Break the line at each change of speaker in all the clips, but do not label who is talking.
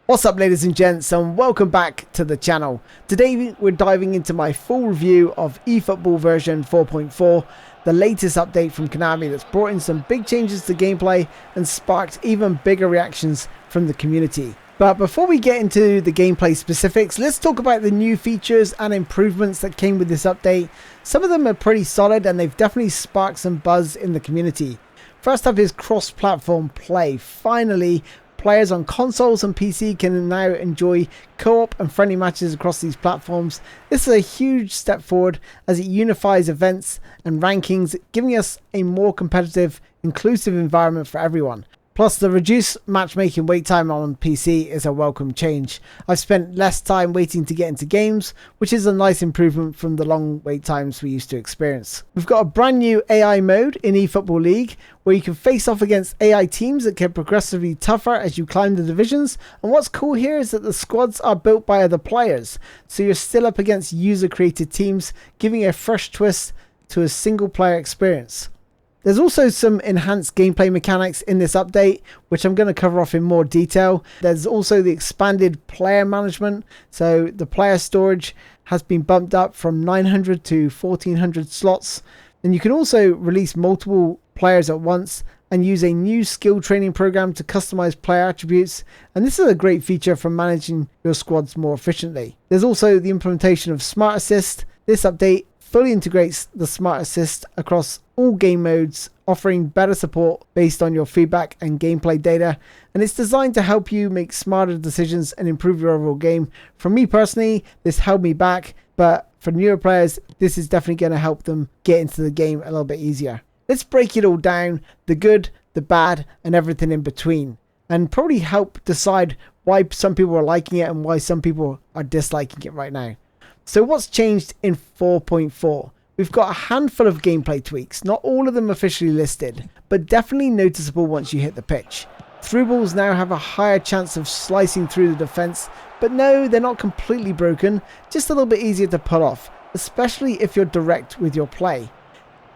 What's up, ladies and gents, and welcome back to the channel. Today we're diving into my full review of eFootball version 4.4, the latest update from Konami that's brought in some big changes to gameplay and sparked even bigger reactions from the community. But before we get into the gameplay specifics, let's talk about the new features and improvements that came with this update. Some of them are pretty solid and they've definitely sparked some buzz in the community. First up is cross-platform play. Finally, players on consoles and PC can now enjoy co-op and friendly matches across these platforms. This is a huge step forward as it unifies events and rankings, giving us a more competitive, inclusive environment for everyone. Plus, the reduced matchmaking wait time on PC is a welcome change. I've spent less time waiting to get into games, which is a nice improvement from the long wait times we used to experience. We've got a brand new AI mode in eFootball League, where you can face off against AI teams that get progressively tougher as you climb the divisions. And what's cool here is that the squads are built by other players, so you're still up against user-created teams, giving a fresh twist to a single-player experience. There's also some enhanced gameplay mechanics in this update, which I'm going to cover off in more detail. There's also the expanded player management, so the player storage has been bumped up from 900 to 1400 slots. And you can also release multiple players at once and use a new skill training program to customize player attributes. And this is a great feature for managing your squads more efficiently. There's also the implementation of Smart Assist. This update fully integrates the Smart Assist across all game modes, offering better support based on your feedback and gameplay data, and it's designed to help you make smarter decisions and improve your overall game. For me personally, this held me back, but for newer players, this is definitely going to help them get into the game a little bit easier. Let's break it all down, the good, the bad, and everything in between, and probably help decide why some people are liking it and why some people are disliking it right now. So what's changed in 4.4? We've got a handful of gameplay tweaks, not all of them officially listed, but definitely noticeable once you hit the pitch. Through balls now have a higher chance of slicing through the defence, but no, they're not completely broken, just a little bit easier to pull off, especially if you're direct with your play.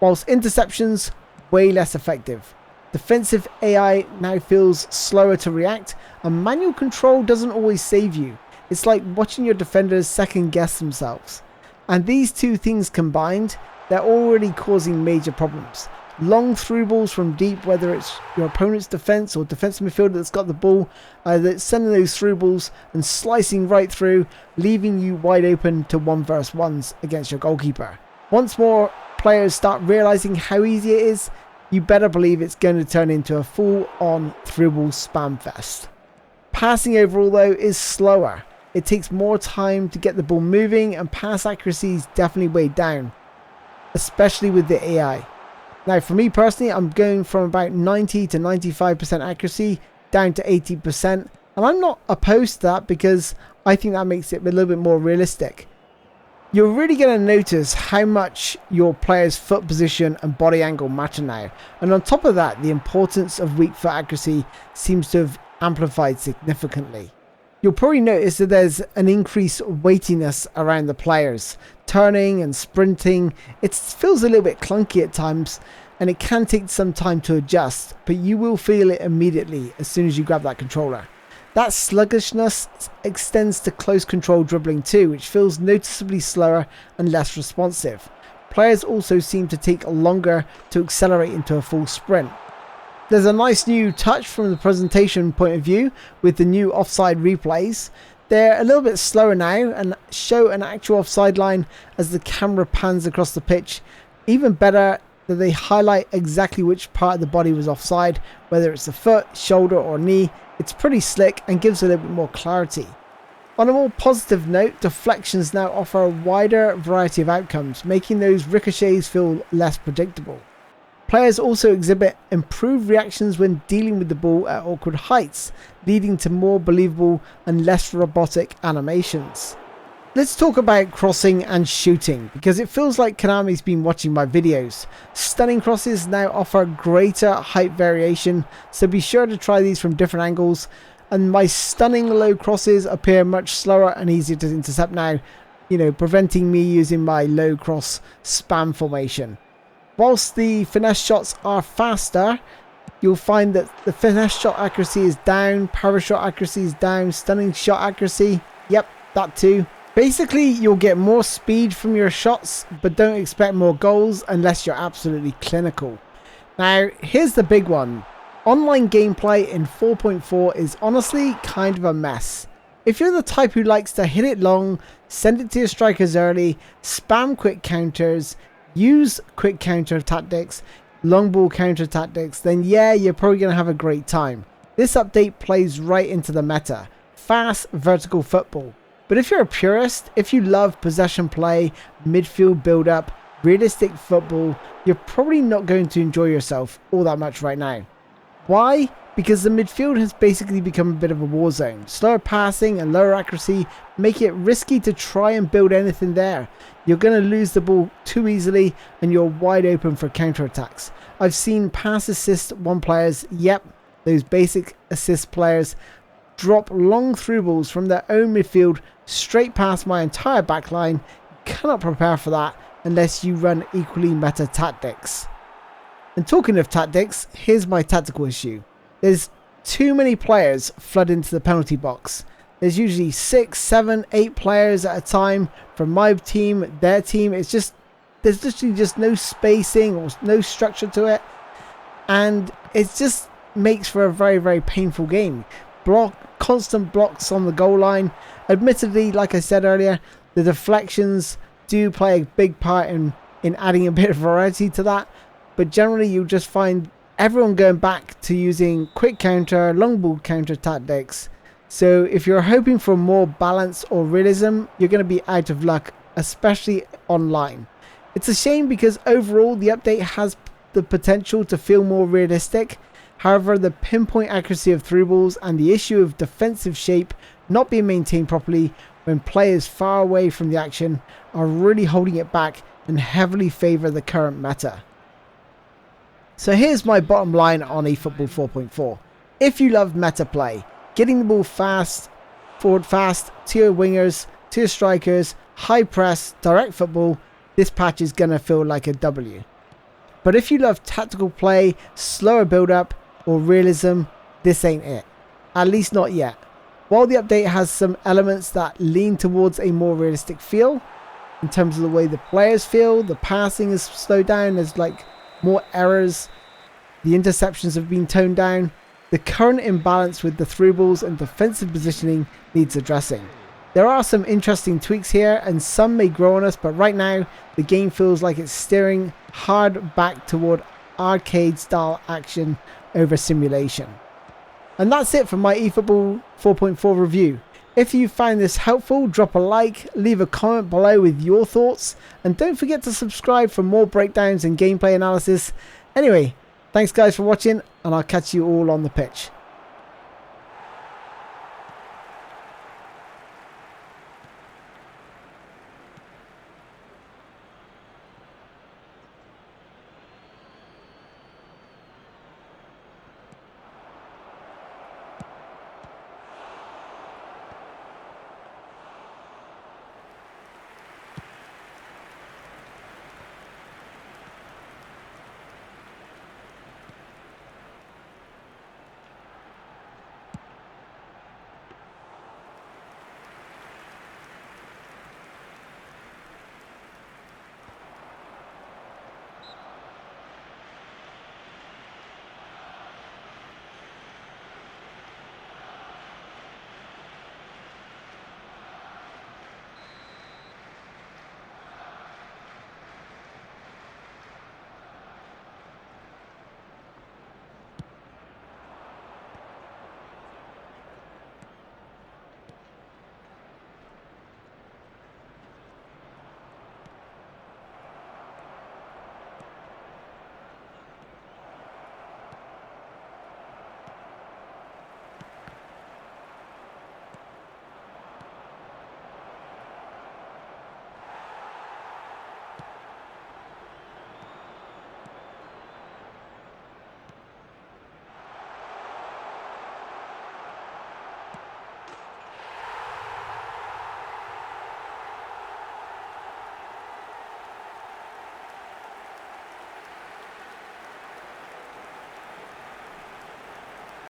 Whilst interceptions, way less effective. Defensive AI now feels slower to react, and manual control doesn't always save you. It's like watching your defenders second guess themselves. And these two things combined, they're already causing major problems. Long through balls from deep, whether it's your opponent's defense or defensive midfielder that's got the ball, that's sending those through balls and slicing right through, leaving you wide open to 1v1s against your goalkeeper. Once more players start realizing how easy it is, you better believe it's going to turn into a full-on through ball spam fest. Passing overall though is slower. It takes more time to get the ball moving, and pass accuracy is definitely weighed down, especially with the AI. Now for me personally, I'm going from about 90 to 95% accuracy down to 80%, and I'm not opposed to that because I think that makes it a little bit more realistic. You're really going to notice how much your player's foot position and body angle matter now, and on top of that, the importance of weak foot accuracy seems to have amplified significantly. You'll probably notice that there's an increased weightiness around the players. Turning and sprinting, it feels a little bit clunky at times, and it can take some time to adjust, but you will feel it immediately as soon as you grab that controller. That sluggishness extends to close control dribbling too, which feels noticeably slower and less responsive. Players also seem to take longer to accelerate into a full sprint. There's a nice new touch from the presentation point of view with the new offside replays. They're a little bit slower now and show an actual offside line as the camera pans across the pitch. Even better that they highlight exactly which part of the body was offside, whether it's the foot, shoulder or knee. It's pretty slick and gives a little bit more clarity. On a more positive note, deflections now offer a wider variety of outcomes, making those ricochets feel less predictable. Players also exhibit improved reactions when dealing with the ball at awkward heights, leading to more believable and less robotic animations. Let's talk about crossing and shooting, because it feels like Konami's been watching my videos. Stunning crosses now offer greater height variation, so be sure to try these from different angles, and my stunning low crosses appear much slower and easier to intercept now, preventing me using my low cross spam formation. Whilst the finesse shots are faster, you'll find that the finesse shot accuracy is down, power shot accuracy is down, stunning shot accuracy, yep, that too. Basically, you'll get more speed from your shots, but don't expect more goals unless you're absolutely clinical. Now, here's the big one. Online gameplay in 4.4 is honestly kind of a mess. If you're the type who likes to hit it long, send it to your strikers early, spam quick counters, use quick counter tactics, long ball counter tactics, then yeah, you're probably going to have a great time. This update plays right into the meta. Fast vertical football. But if you're a purist, if you love possession play, midfield build up, realistic football, you're probably not going to enjoy yourself all that much right now. Why? Because the midfield has basically become a bit of a war zone. Slower passing and lower accuracy make it risky to try and build anything there. You're going to lose the ball too easily and you're wide open for counter-attacks. I've seen pass assist one players, yep, those basic assist players, drop long through balls from their own midfield straight past my entire backline. You cannot prepare for that unless you run equally meta tactics. And talking of tactics, here's my tactical issue. There's too many players flood into the penalty box. There's usually 6, 7, 8 players at a time from my team, their team. It's just, there's literally just no spacing or no structure to it. And it just makes for a very, very painful game. Constant blocks on the goal line. Admittedly, like I said earlier, the deflections do play a big part in adding a bit of variety to that. But generally, you'll just find everyone going back to using quick counter, long ball counter tactics. So if you're hoping for more balance or realism, you're going to be out of luck, especially online. It's a shame because overall the update has the potential to feel more realistic. However, the pinpoint accuracy of through balls and the issue of defensive shape not being maintained properly when players far away from the action are really holding it back and heavily favour the current meta. So here's my bottom line on eFootball 4.4. If you love meta play, getting the ball fast, forward fast, to your wingers, to your strikers, high press, direct football, this patch is going to feel like a W. But if you love tactical play, slower build up, or realism, this ain't it. At least not yet. While the update has some elements that lean towards a more realistic feel, in terms of the way the players feel, the passing is slowed down, there's like more errors, the interceptions have been toned down, the current imbalance with the through balls and defensive positioning needs addressing. There are some interesting tweaks here and some may grow on us, but right now the game feels like it's steering hard back toward arcade style action over simulation. And that's it for my eFootball 4.4 review. If you found this helpful, drop a like, leave a comment below with your thoughts, and don't forget to subscribe for more breakdowns and gameplay analysis. Anyway, thanks guys for watching, and I'll catch you all on the pitch.